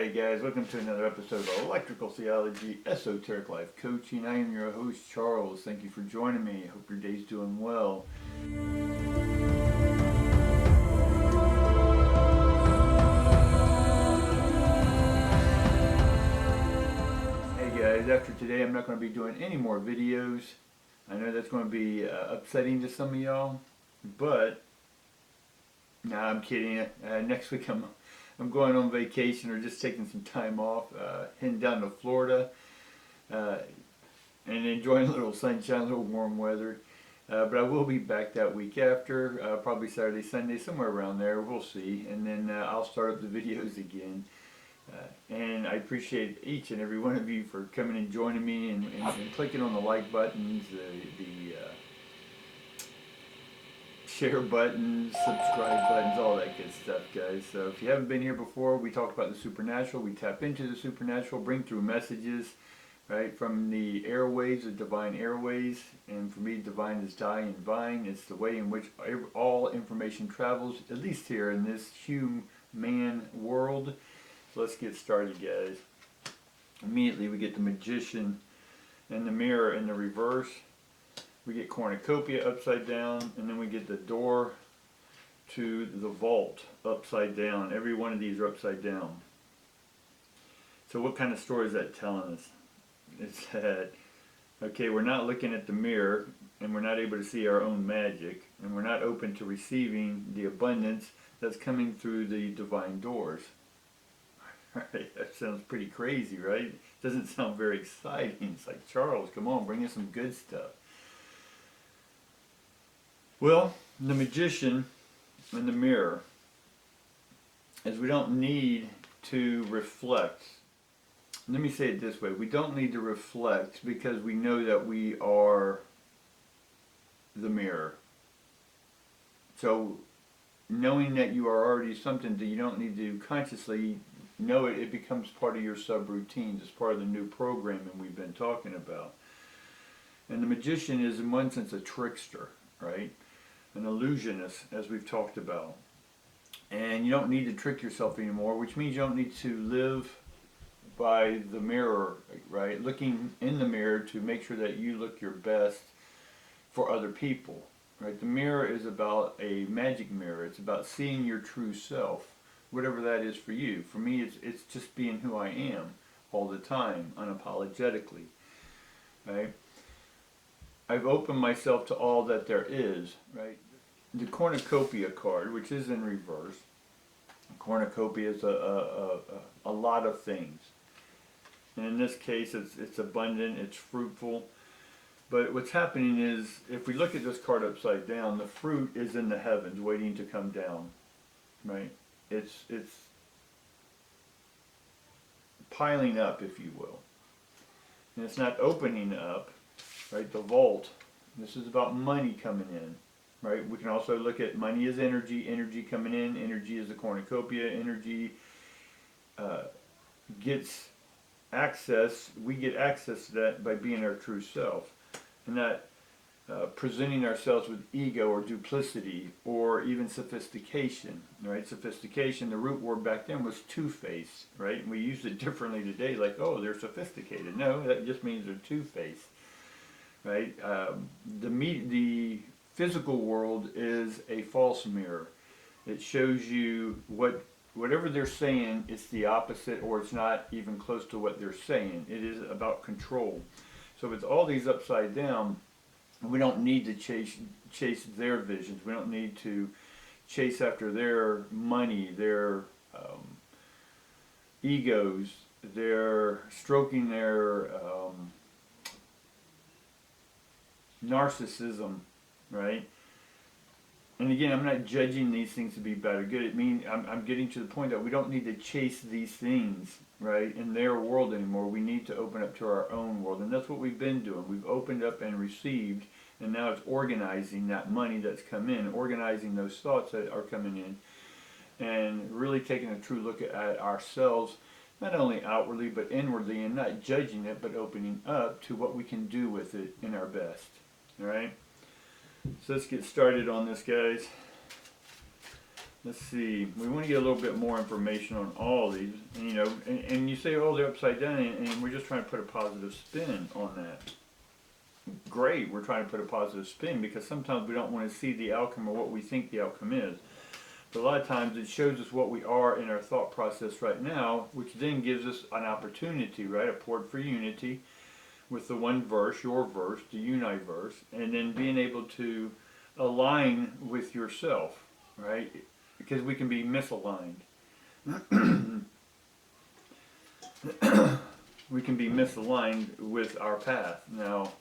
Hey guys, welcome to another episode of Electrical Theology, Esoteric Life Coaching. I am your host, Charles. Thank you for joining me. Hope your day's doing well. Hey guys, after today I'm not going to be doing any more videos. I know that's going to be upsetting to some of y'all, but nah, I'm kidding. Next week I'm going on vacation or just taking some time off, heading down to Florida and enjoying a little sunshine, a little warm weather. But I will be back that week after, probably Saturday, Sunday, somewhere around there. We'll see. And then I'll start up the videos again. And I appreciate each and every one of you for coming and joining me and clicking on the like buttons, the share buttons, subscribe buttons, all that good stuff, guys. So if you haven't been here before, we talk about the supernatural. We tap into the supernatural, bring through messages, right, from the airways, the divine airways. And for me, divine is dying vine. It's the way in which all information travels, at least here in this human world. So let's get started, guys. Immediately we get the magician and the mirror in the reverse. We get cornucopia upside down, and then we get the door to the vault upside down. Every one of these are upside down. So what kind of story is that telling us? It's that, okay, we're not looking at the mirror, and we're not able to see our own magic, and we're not open to receiving the abundance that's coming through the divine doors. Right? That sounds pretty crazy, right? It doesn't sound very exciting. It's like, Charles, come on, bring us some good stuff. Well, the magician and the mirror is we don't need to reflect. Let me say it this way. We don't need to reflect because we know that we are the mirror. So knowing that you are already something that you don't need to consciously know it, it becomes part of your subroutines. It's part of the new programming we've been talking about. And the magician is in one sense a trickster, right? An illusionist, as we've talked about. And you don't need to trick yourself anymore, which means you don't need to live by the mirror, right? Looking in the mirror to make sure that you look your best for other people, right? The mirror is about a magic mirror. It's about seeing your true self, whatever that is for you. For me, it's just being who I am all the time, unapologetically, right? I've opened myself to all that there is, right? The cornucopia card, which is in reverse, cornucopia is a lot of things. And in this case, it's abundant, it's fruitful. But what's happening is, if we look at this card upside down, the fruit is in the heavens waiting to come down, right? It's piling up, if you will. And it's not opening up. Right, the vault, this is about money coming in, right? We can also look at money as energy, energy coming in, energy is the cornucopia, energy gets access, we get access to that by being our true self, and not presenting ourselves with ego or duplicity or even sophistication, right? Sophistication, the root word back then was two-faced, right? And we use it differently today, like, oh, they're sophisticated. No, that just means they're two-faced. Right? The physical world is a false mirror. It shows you whatever they're saying, it's the opposite, or it's not even close to what they're saying. It is about control. So with all these upside down, we don't need to chase their visions. We don't need to chase after their money, their egos, their stroking their narcissism, right? And again, I'm not judging these things to be bad or good. It means I'm getting to the point that we don't need to chase these things, right, in their world anymore. We need to open up to our own world, and that's what we've been doing. We've opened up and received, and now it's organizing that money that's come in, organizing those thoughts that are coming in, and really taking a true look at ourselves, not only outwardly but inwardly, and not judging it, but opening up to what we can do with it in our best. All right, so let's get started on this, guys. let's see, we want to get a little bit more information on all these, and, you know, and you say, oh, they're upside down, and we're just trying to put a positive spin on that. Great, we're trying to put a positive spin because sometimes we don't want to see the outcome or what we think the outcome is. But a lot of times it shows us what we are in our thought process right now, which then gives us an opportunity, right? A port for unity with the one verse, your verse, the unite verse, and then being able to align with yourself, right? Because we can be misaligned. We can be misaligned with our path. Now,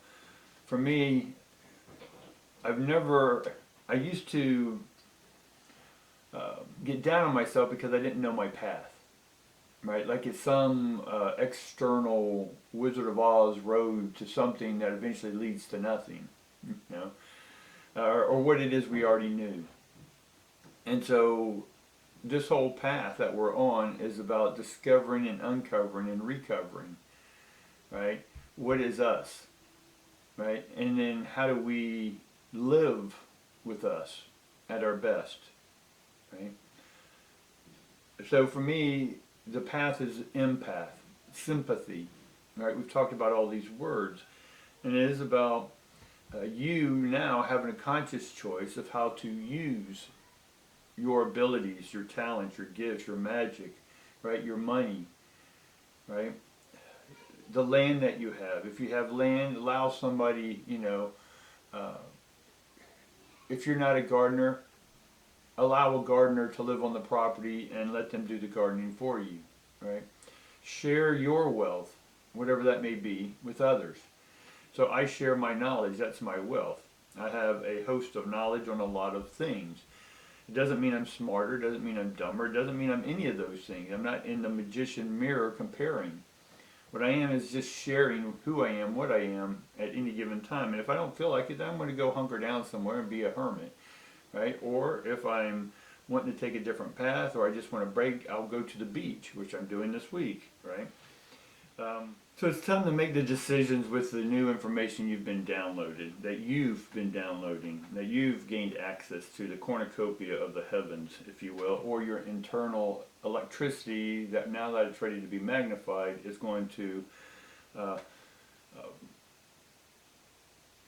for me, I used to get down on myself because I didn't know my path, right? Like it's some external Wizard of Oz road to something that eventually leads to nothing, you know, or what it is we already knew. And so this whole path that we're on is about discovering and uncovering and recovering, right? What is us, right? And then how do we live with us at our best, right? So for me, the path is empath, sympathy, right? We've talked about all these words, and it is about you now having a conscious choice of how to use your abilities, your talents, your gifts, your magic, right? Your money, right? The land that you have. If you have land, allow somebody, you know, if you're not a gardener, allow a gardener to live on the property and let them do the gardening for you, right? Share your wealth, whatever that may be, with others. So I share my knowledge, that's my wealth. I have a host of knowledge on a lot of things. It doesn't mean I'm smarter, it doesn't mean I'm dumber, it doesn't mean I'm any of those things. I'm not in the magician mirror comparing. What I am is just sharing who I am, what I am at any given time. And if I don't feel like it, then I'm going to go hunker down somewhere and be a hermit, right? Or if I'm wanting to take a different path, or I just want to break, I'll go to the beach, which I'm doing this week, right? So it's time to make the decisions with the new information you've been downloaded, that you've been downloading, that you've gained access to, the cornucopia of the heavens, if you will, or your internal electricity that now that it's ready to be magnified is going to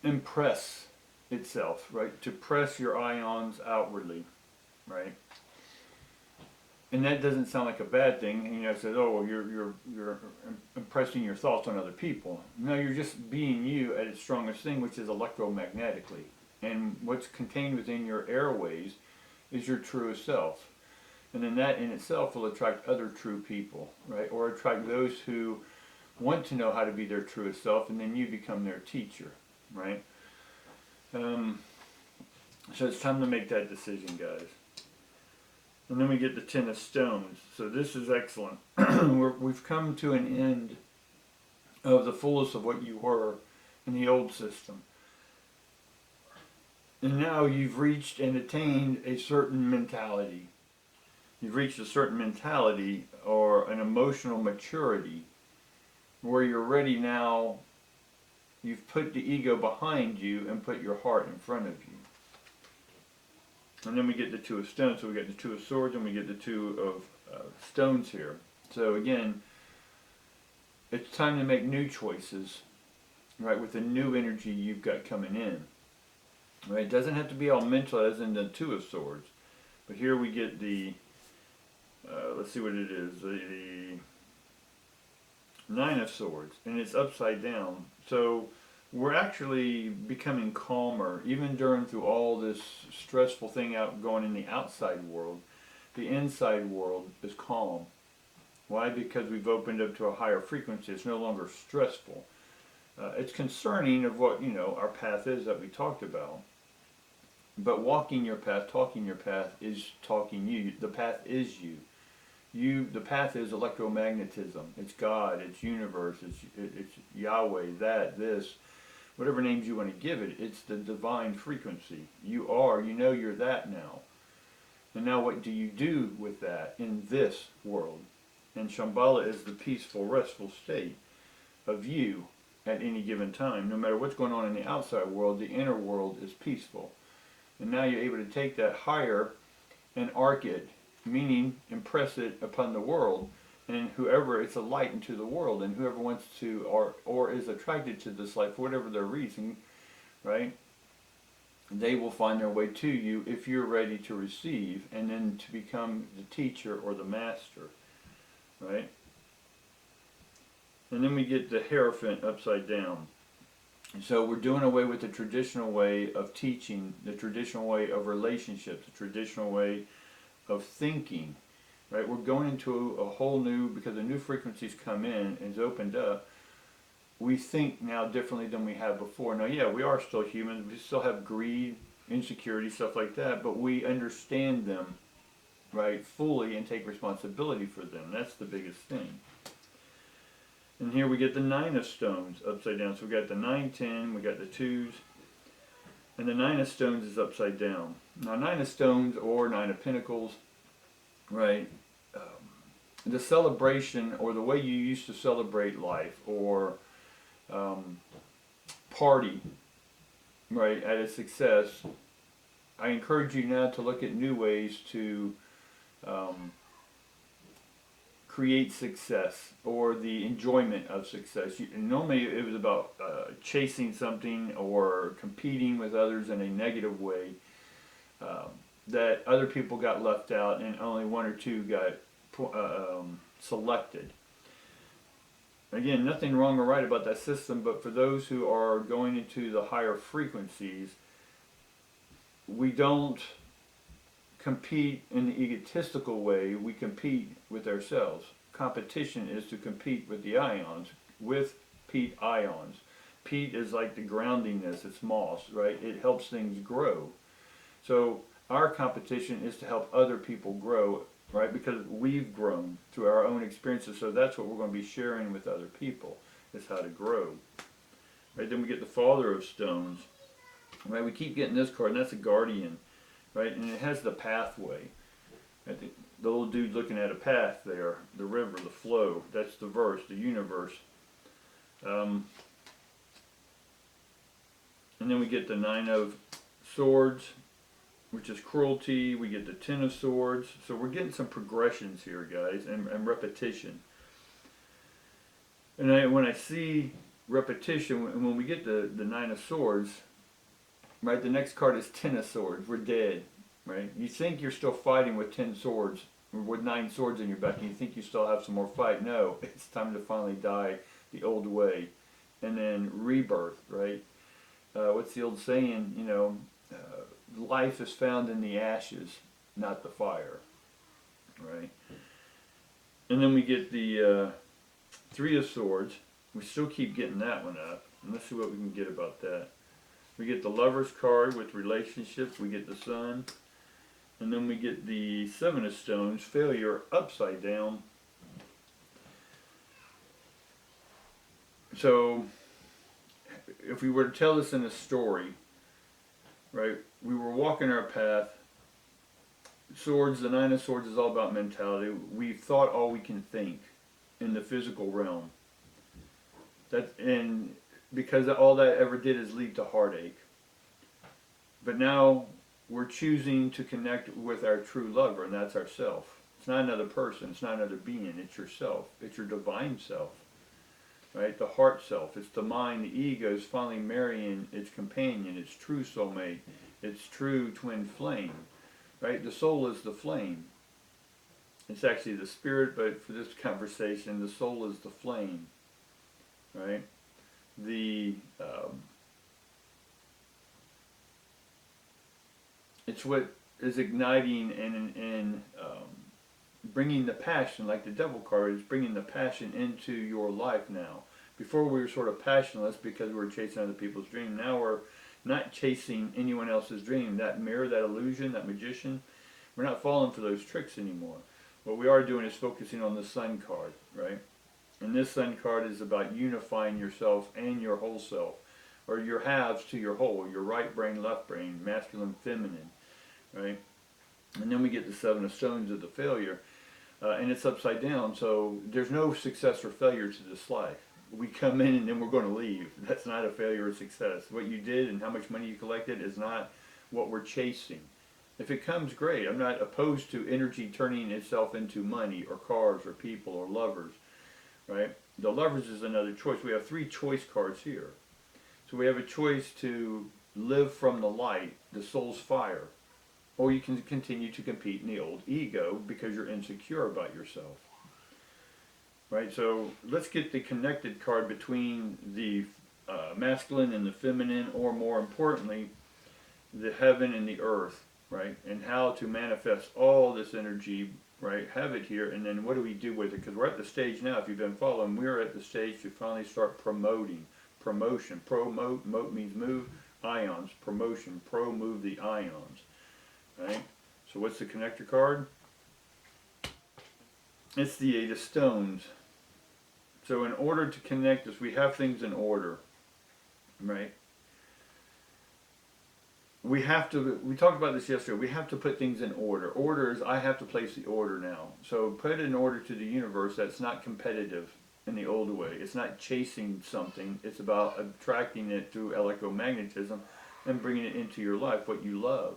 impress itself, right? To press your ions outwardly, right? And that doesn't sound like a bad thing. You know, it says, oh, well, you're impressing your thoughts on other people. No, you're just being you at its strongest thing, which is electromagnetically. And what's contained within your airways is your truest self. And then that in itself will attract other true people, right? Or attract those who want to know how to be their truest self, and then you become their teacher, right? So it's time to make that decision, guys. And then we get the Ten of Stones. So this is excellent. We've come to an end of the fullness of what you were in the old system. And now you've reached and attained a certain mentality. You've reached a certain mentality or an emotional maturity where you're ready now. You've put the ego behind you and put your heart in front of you. And then we get the Two of Stones. So we get the Two of Swords and we get the Two of Stones here. So again, it's time to make new choices, right, with the new energy you've got coming in. Right? It doesn't have to be all mental as in the Two of Swords. But here we get the, let's see what it is, the Nine of Swords. And it's upside down. So we're actually becoming calmer, even through all this stressful thing going in the outside world. The inside world is calm. Why? Because we've opened up to a higher frequency. It's no longer stressful. It's concerning of what, you know, our path is that we talked about. But walking your path, talking your path is talking you. The path is you. The path is electromagnetism. It's God. It's universe. It's Yahweh. This. Whatever names you want to give it, it's the divine frequency. You know you're that now. And now what do you do with that in this world? And Shambhala is the peaceful, restful state of you at any given time. No matter what's going on in the outside world, the inner world is peaceful. And now you're able to take that higher and arc it, meaning impress it upon the world. And whoever, it's a light into the world, and whoever wants to or is attracted to this light for whatever their reason, right? They will find their way to you if you're ready to receive, and then to become the teacher or the master, right? And then we get the Hierophant upside down. So we're doing away with the traditional way of teaching, the traditional way of relationships, the traditional way of thinking, right? We're going into a whole new, because the new frequencies come in and it's opened up. We think now differently than we have before. Now, yeah, we are still humans. We still have greed, insecurity, stuff like that, but we understand them, right, fully and take responsibility for them. That's the biggest thing. And here we get the Nine of Stones upside down. So we got the 9, 10, we got the 2s, and the Nine of Stones is upside down. Now, Nine of Stones or Nine of Pentacles, right? The celebration, or the way you used to celebrate life, or party, right, at a success. I encourage you now to look at new ways to create success, or the enjoyment of success. Normally it was about chasing something or competing with others in a negative way, that other people got left out and only one or two got selected. Again, nothing wrong or right about that system, but for those who are going into the higher frequencies, we don't compete in the egotistical way. We compete with ourselves. Competition is to compete with the ions, with peat ions. Peat is like the groundingness, it's moss, right? It helps things grow. So our competition is to help other people grow, right? Because we've grown through our own experiences, so that's what we're going to be sharing with other people, is how to grow. Right, then we get the Father of Stones. Right, we keep getting this card, and that's a guardian. Right, and it has the pathway. Right, the little dude looking at a path there, the river, the flow. That's the verse, the universe. And then we get the Nine of Swords, which is cruelty. We get the Ten of Swords. So we're getting some progressions here, guys, and repetition. And when I see repetition, when we get the Nine of Swords, right, the next card is Ten of Swords. We're dead, right? You think you're still fighting with 10 swords, or with 9 swords in your back, and you think you still have some more fight. No, it's time to finally die the old way, and then rebirth, right? What's the old saying? You know, life is found in the ashes, not the fire, right? And then we get the Three of Swords. We still keep getting that one up, and let's see what we can get about that. We get the Lover's card with relationships. We get the Sun. And then we get the Seven of Stones, failure, upside down. So, if we were to tell this in a story, right, we were walking our path. Swords, the Nine of Swords is all about mentality. We've thought all we can think in the physical realm. And because all that ever did is lead to heartache. But now we're choosing to connect with our true lover, and that's ourself. It's not another person, it's not another being, it's yourself. It's your divine self, right? The heart self, it's the mind. The ego is finally marrying its companion, its true soulmate, its true twin flame, right? The soul is the flame. It's actually the spirit, but for this conversation, the soul is the flame, right? It's what is igniting and bringing the passion, like the Devil card is bringing the passion into your life now. Before we were sort of passionless because we were chasing other people's dream. Now we're not chasing anyone else's dream. That mirror, that illusion, that magician, we're not falling for those tricks anymore. What we are doing is focusing on the Sun card, right? And this Sun card is about unifying yourself and your whole self, or your halves to your whole, your right brain, left brain, masculine, feminine, right? And then we get the Seven of Stones of the failure, and it's upside down, so there's no success or failure to this life. We come in and then we're going to leave. That's not a failure or success. What you did and how much money you collected is not what we're chasing. If it comes, great. I'm not opposed to energy turning itself into money or cars or people or lovers, right? The lovers is another choice. We have 3 choice cards here. So we have a choice to live from the light, the soul's fire, or you can continue to compete in the old ego because you're insecure about yourself. Right, so let's get the connected card between the masculine and the feminine, or more importantly, the heaven and the earth, right? And how to manifest all this energy, right? Have it here, and then what do we do with it? Because we're at the stage now, if you've been following, we're at the stage to finally start promoting. Promotion. Promote, mote means move, ions. Promotion. Move the ions, right? So what's the connector card? It's the 8 of stones. So in order to connect us, we have things in order, right? We talked about this yesterday, we have to put things in order. Order is, I have to place the order now. So put it in order to the universe that's not competitive in the old way. It's not chasing something, it's about attracting it through electromagnetism and bringing it into your life, what you love,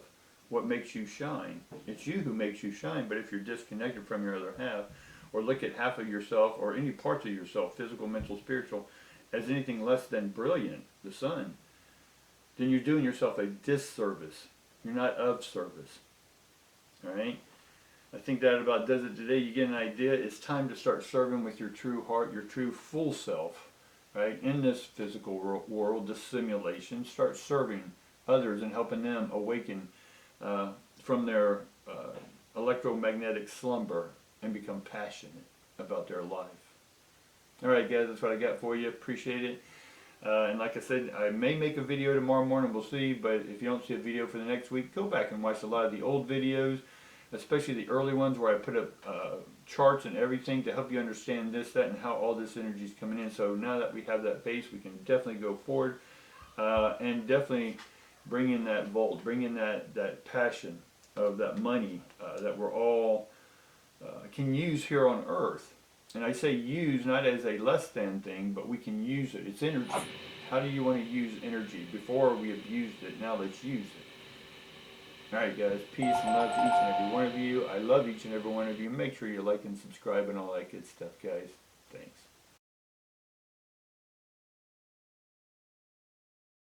what makes you shine. It's you who makes you shine, but if you're disconnected from your other half, or look at half of yourself or any parts of yourself, physical, mental, spiritual, as anything less than brilliant, the sun, then you're doing yourself a disservice. You're not of service. Alright? I think that about does it today. You get an idea. It's time to start serving with your true heart, your true full self, right? In this physical world, this simulation. Start serving others and helping them awaken from their electromagnetic slumber and become passionate about their life. Alright guys, that's what I got for you. Appreciate it. And like I said, I may make a video tomorrow morning, we'll see, but if you don't see a video for the next week, go back and watch a lot of the old videos, especially the early ones where I put up charts and everything to help you understand this, that, and how all this energy is coming in. So now that we have that base, we can definitely go forward and definitely bring in that volt, bring in that passion of that money that we're all can use here on earth. And I say use not as a less than thing, but we can use it. It's energy. How do you want to use energy? Before we abused it, now let's use it. Alright guys, peace and love to each and every one of you. I love each and every one of you. Make sure you like and subscribe and all that good stuff, guys. Thanks.